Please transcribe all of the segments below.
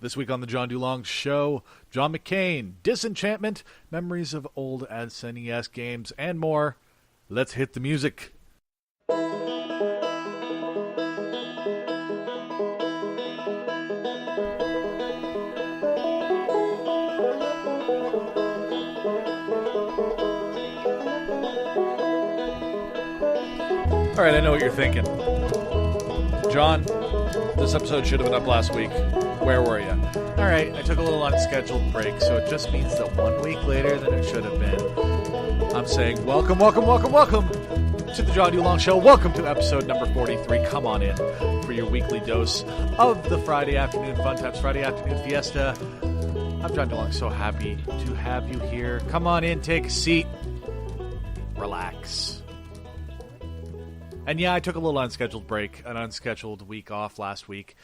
This week on the John DuLong Show, John McCain, Disenchantment, memories of old SNES games, and more. Let's hit the music. All right, I know what you're thinking. John, this episode should have been up last week. Where were you? All right, I took a little unscheduled break, so it just means that 1 week later than it should have been. I'm saying welcome to the John DuLong Show. Welcome to episode number 43. Come on in for your weekly dose of the Friday afternoon fun times, Friday afternoon fiesta. I'm John DuLong, so happy to have you here. Come on in, take a seat, relax. And yeah, I took a little unscheduled break, an unscheduled week off last week.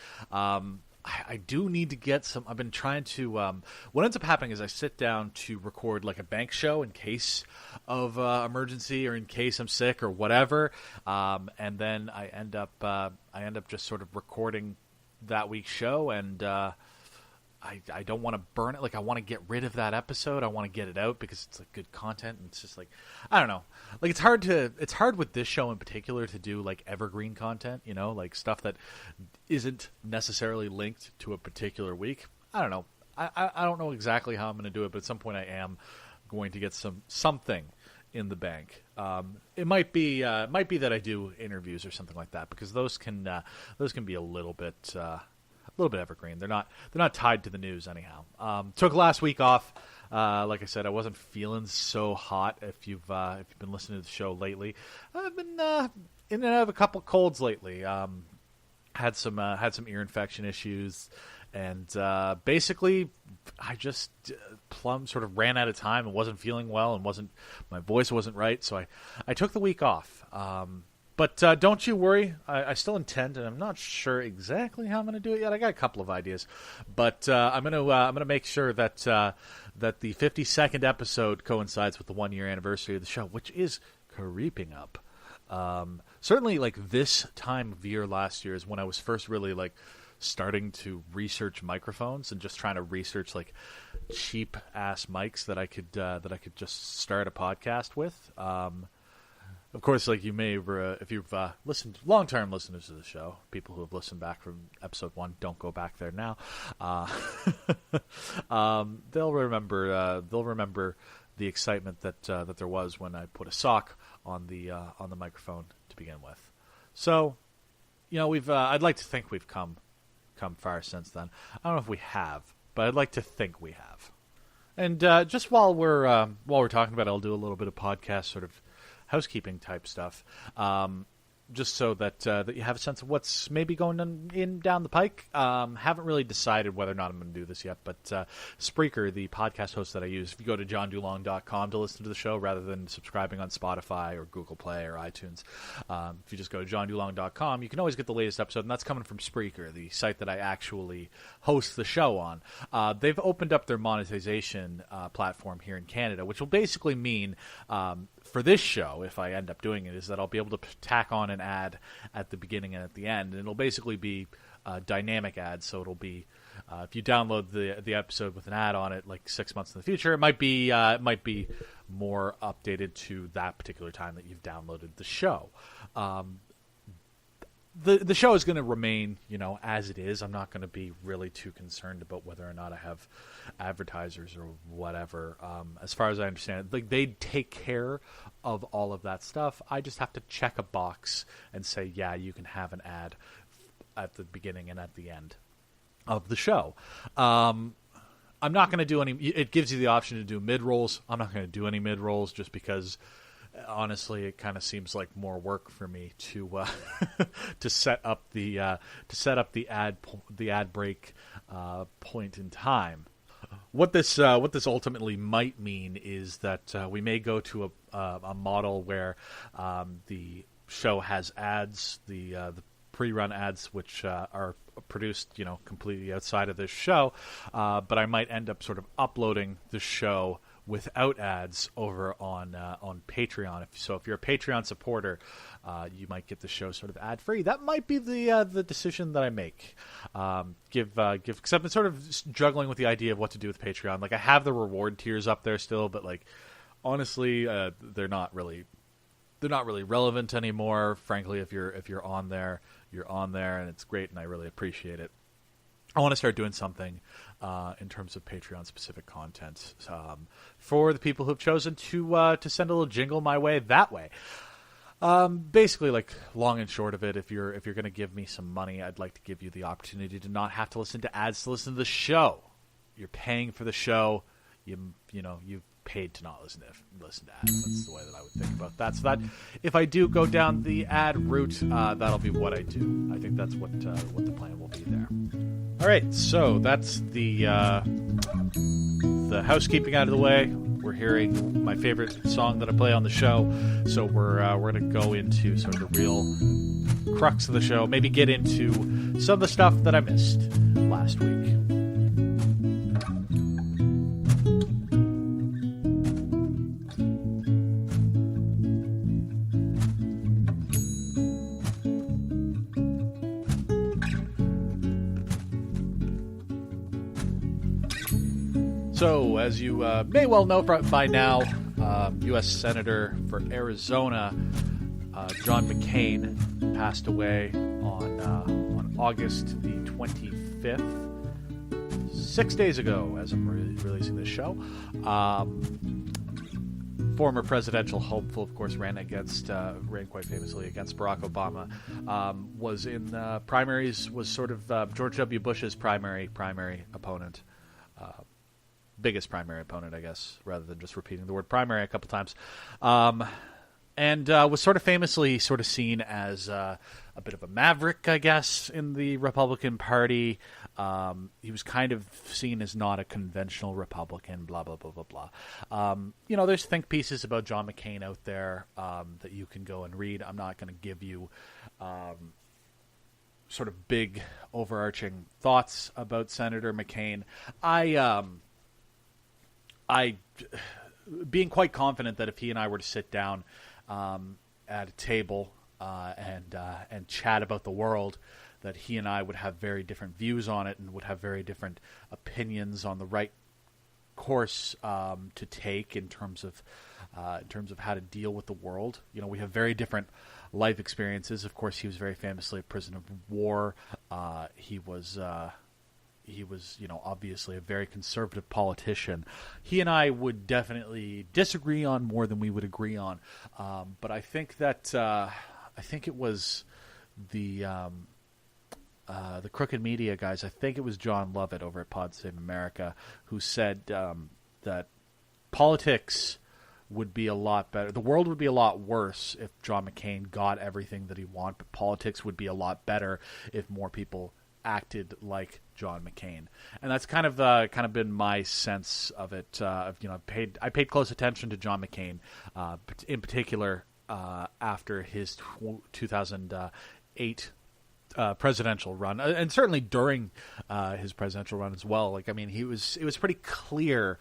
I do need to get some. I've been trying to. What ends up happening is I sit down to record like a bank show in case of emergency or in case I'm sick or whatever, and then I end up just sort of recording that week's show, and I don't want to burn it. Like, I want to get rid of that episode. I want to get it out because it's like good content, and it's just like, I don't know. Like, it's hard with this show in particular to do like evergreen content, you know, like stuff that isn't necessarily linked to a particular week. I don't know. I don't know exactly how I'm going to do it, but at some point I am going to get something in the bank. It might be that I do interviews or something like that, because those can be a little bit evergreen. They're not tied to the news anyhow. Took last week off. Like I said, I wasn't feeling so hot. If you've been listening to the show lately, I've been in and out of a couple colds lately. Had some ear infection issues, and basically I just plumb sort of ran out of time and wasn't feeling well, and my voice wasn't right, so I took the week off. But don't you worry, I still intend, and I'm not sure exactly how I'm going to do it yet. I got a couple of ideas, but I'm going to make sure that the 52nd episode coincides with the 1 year anniversary of the show, which is creeping up. Certainly, like this time of year last year is when I was first really like starting to research microphones and just trying to research like cheap ass mics that I could just start a podcast with. Of course, like you may, if you've listened, long-term listeners to the show, people who have listened back from episode 1, don't go back there now. They'll remember the excitement that there was when I put a sock on the microphone to begin with. So, you know, I'd like to think we've come far since then. I don't know if we have, but I'd like to think we have. And just while we're talking about it, I'll do a little bit of podcast sort of housekeeping type stuff, just so that you have a sense of what's maybe going down the pike. Haven't really decided whether or not I'm going to do this yet, but Spreaker, the podcast host that I use, if you go to johndulong.com to listen to the show rather than subscribing on Spotify or Google Play or iTunes, if you just go to johndulong.com, you can always get the latest episode, and that's coming from Spreaker, the site that I actually host the show on. They've opened up their monetization platform here in Canada, which will basically mean for this show, if I end up doing it, is that I'll be able to tack on an ad at the beginning and at the end, and it'll basically be dynamic ads. So it'll be if you download the episode with an ad on it, like 6 months in the future, it might be more updated to that particular time that you've downloaded the show. The show is going to remain, you know, as it is. I'm not going to be really too concerned about whether or not I have advertisers or whatever. As far as I understand it, like, they take care of all of that stuff. I just have to check a box and say, yeah, you can have an ad at the beginning and at the end of the show. I'm not going to do any. It gives you the option to do mid rolls. I'm not going to do any mid rolls just because, honestly, it kind of seems like more work for me to to set up the ad break point in time. What this ultimately might mean is that we may go to a model where the show has ads, the pre-run ads, which are produced, completely outside of this show, but I might end up sort of uploading the show without ads over on Patreon. If you're a Patreon supporter, you might get the show sort of ad free. That might be the decision that I make. Because I've been sort of juggling with the idea of what to do with Patreon. Like, I have the reward tiers up there still, but like honestly, they're not really relevant anymore. Frankly, if you're on there, you're on there, and it's great, and I really appreciate it. I want to start doing something in terms of Patreon-specific content for the people who have chosen to send a little jingle my way that way. Basically, like, long and short of it, if you're going to give me some money, I'd like to give you the opportunity to not have to listen to ads to listen to the show. You're paying for the show. You've paid to not listen to ads. That's the way that I would think about that. So that if I do go down the ad route, that'll be what I do. I think that's what the plan will be there. All right, so that's the housekeeping out of the way. We're hearing my favorite song that I play on the show, so we're going to go into sort of the real crux of the show. Maybe get into some of the stuff that I missed last week. So, as you may well know by now, U.S. Senator for Arizona, John McCain, passed away on August the 25th, 6 days ago, as I'm releasing this show. Former presidential hopeful, of course, ran quite famously against Barack Obama. Was in primaries, was sort of George W. Bush's primary opponent. Biggest primary opponent, I guess, rather than just repeating the word primary a couple times. And was sort of famously sort of seen as a bit of a maverick, I guess, in the Republican Party. He was kind of seen as not a conventional Republican, blah, blah, blah, blah, blah. There's think pieces about John McCain out there that you can go and read. I'm not going to give you sort of big, overarching thoughts about Senator McCain. I being quite confident that if he and I were to sit down at a table and chat about the world, that he and I would have very different views on it and would have very different opinions on the right course to take in terms of how to deal with the world. We have very different life experiences. Of course, he was very famously a prisoner of war. He was obviously a very conservative politician. He and I would definitely disagree on more than we would agree on. But I think that it was the crooked media guys. I think it was John Lovett over at Pod Save America who said that politics would be a lot better. The world would be a lot worse if John McCain got everything that he wanted, but politics would be a lot better if more people acted like John McCain. And that's kind of been my sense of it. I paid close attention to John McCain, in particular after his 2008 presidential run, and certainly during his presidential run as well. It was pretty clear.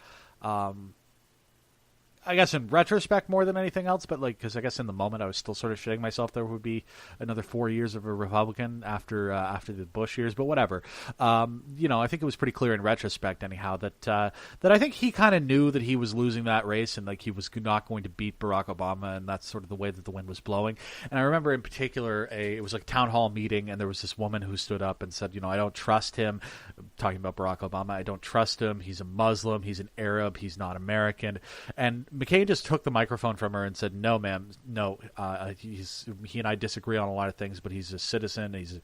I guess in retrospect more than anything else, but because I guess in the moment I was still sort of shitting myself there would be another 4 years of a Republican after the Bush years, but whatever. I think it was pretty clear in retrospect anyhow that I think he kind of knew that he was losing that race and he was not going to beat Barack Obama, and that's sort of the way that the wind was blowing. And I remember in particular it was like a town hall meeting, and there was this woman who stood up and said, I don't trust him, talking about Barack Obama. I don't trust him. He's a Muslim. He's an Arab. He's not American. And McCain just took the microphone from her and said, "No, ma'am, no. He and I disagree on a lot of things, but he's a citizen. He's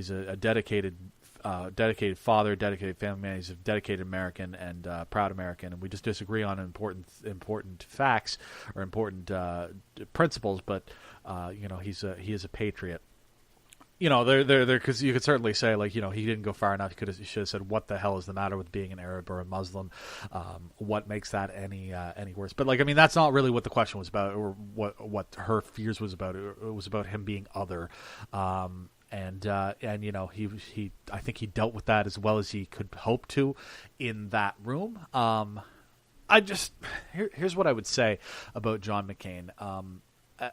a dedicated father, dedicated family man. He's a dedicated American and proud American, and we just disagree on important facts or important principles. But he is a patriot." There, because you could certainly say, he didn't go far enough. He should have said, what the hell is the matter with being an Arab or a Muslim? What makes that any worse? But, that's not really what the question was about, or what her fears was about. It was about him being other. and you know he I think he dealt with that as well as he could hope to in that room. Here's what I would say about John McCain.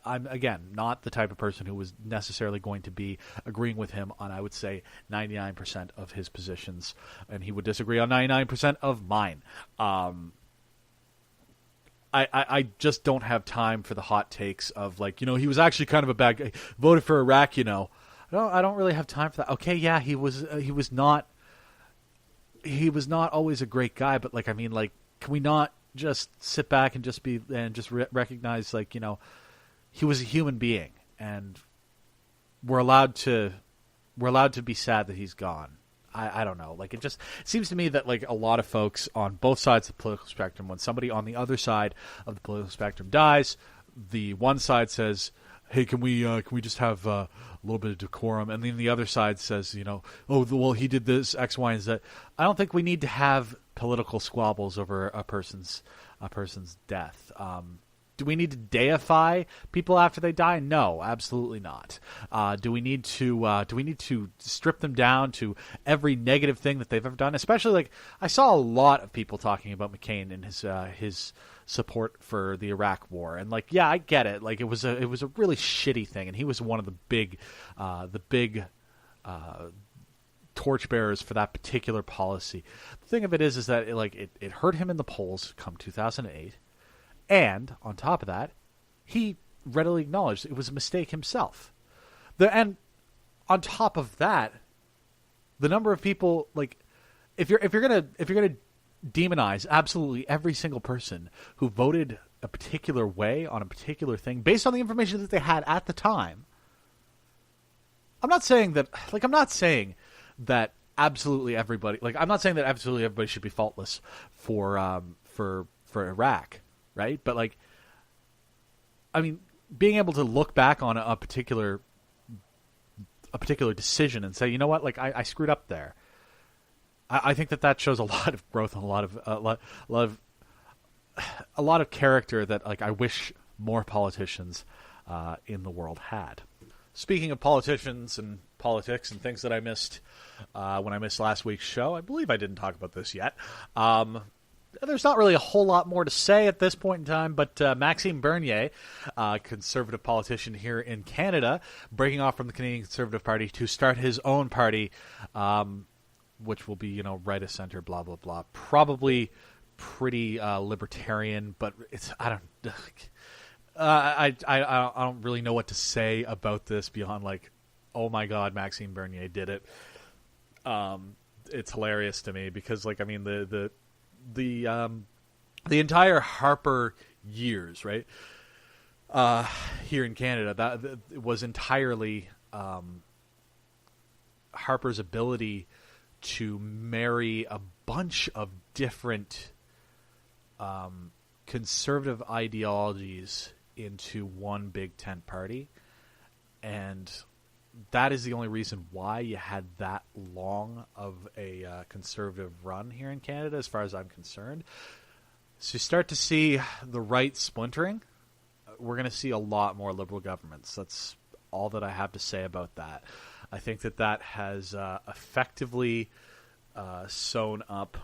I'm, again, not the type of person who was necessarily going to be agreeing with him on, I would say, 99% of his positions, and he would disagree on 99% of mine. I just don't have time for the hot takes of, like, you know, he was actually kind of a bad guy, voted for Iraq, you know. I don't really have time for that. Okay, yeah, he was not always a great guy, but, like, I mean, like, can we not just sit back and just recognize, like, you know, he was a human being, and we're allowed to be sad that he's gone. I don't know. Like, it seems to me that, like, a lot of folks on both sides of the political spectrum, when somebody on the other side of the political spectrum dies, the one side says, hey, can we just have a little bit of decorum? And then the other side says, you know, oh, well, he did this, X, Y, and Z. I don't think we need to have political squabbles over a person's death. Do we need to deify people after they die? No, absolutely not. Do we need to strip them down to every negative thing that they've ever done? Especially, like, I saw a lot of people talking about McCain and his support for the Iraq War, and, like, yeah, I get it. Like, it was a really shitty thing, and he was one of the big torchbearers for that particular policy. The thing of it is that it hurt him in the polls come 2008. And on top of that, he readily acknowledged it was a mistake himself. And on top of that, the number of people, like, if you're gonna demonize absolutely every single person who voted a particular way on a particular thing based on the information that they had at the time, I'm not saying that absolutely everybody, like, I'm not saying that absolutely everybody should be faultless for Iraq. Right? But, like, I mean, being able to look back on a particular decision and say, you know what, like, I screwed up there. I think that shows a lot of growth and a lot of character that, like, I wish more politicians in the world had. Speaking of politicians and politics and things that I missed when I missed last week's show, I believe I didn't talk about this yet. There's not really a whole lot more to say at this point in time, but Maxime Bernier, conservative politician here in Canada, breaking off from the Canadian Conservative Party to start his own party, which will be, you know, right of center, blah, blah, blah. Probably pretty libertarian, but I don't really know what to say about this beyond, like, oh my God, Maxime Bernier did it. It's hilarious to me because, like, I mean, the entire Harper years, right, here in Canada, that was entirely Harper's ability to marry a bunch of different conservative ideologies into one big tent party, and that is the only reason why you had that long of a conservative run here in Canada, as far as I'm concerned. So you start to see the right splintering. We're going to see a lot more liberal governments. That's all that I have to say about that. I think that has effectively sewn up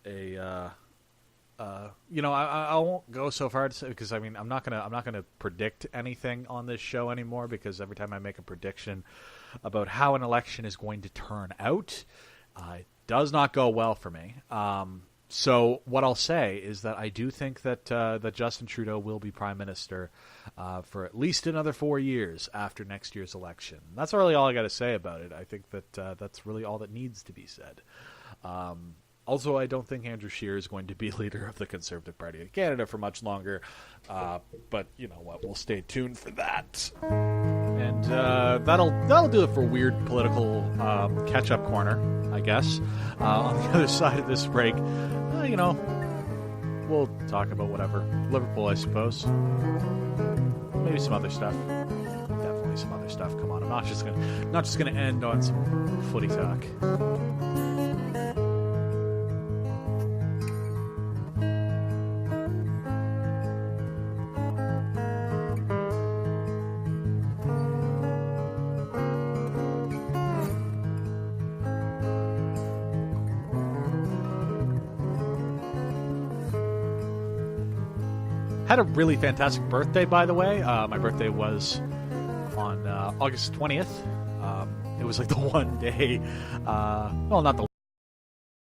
a. You know, I won't go so far to say, because I mean I'm not gonna predict anything on this show anymore, because every time I make a prediction about how an election is going to turn out, it does not go well for me. So what I'll say is that I do think that Justin Trudeau will be Prime Minister for at least another 4 years after next year's election. That's really all I got to say about it. I think that that's really all that needs to be said. Also, I don't think Andrew Scheer is going to be leader of the Conservative Party of Canada for much longer. But you know what? We'll stay tuned for that. And that'll do it for weird political catch-up corner, I guess. On the other side of this break, you know, we'll talk about whatever. Liverpool, I suppose. Maybe some other stuff. Definitely some other stuff. Come on, I'm not just gonna end on some footy talk. Had a really fantastic birthday, by the way. My birthday was on August 20th. It was like the one day, well, not the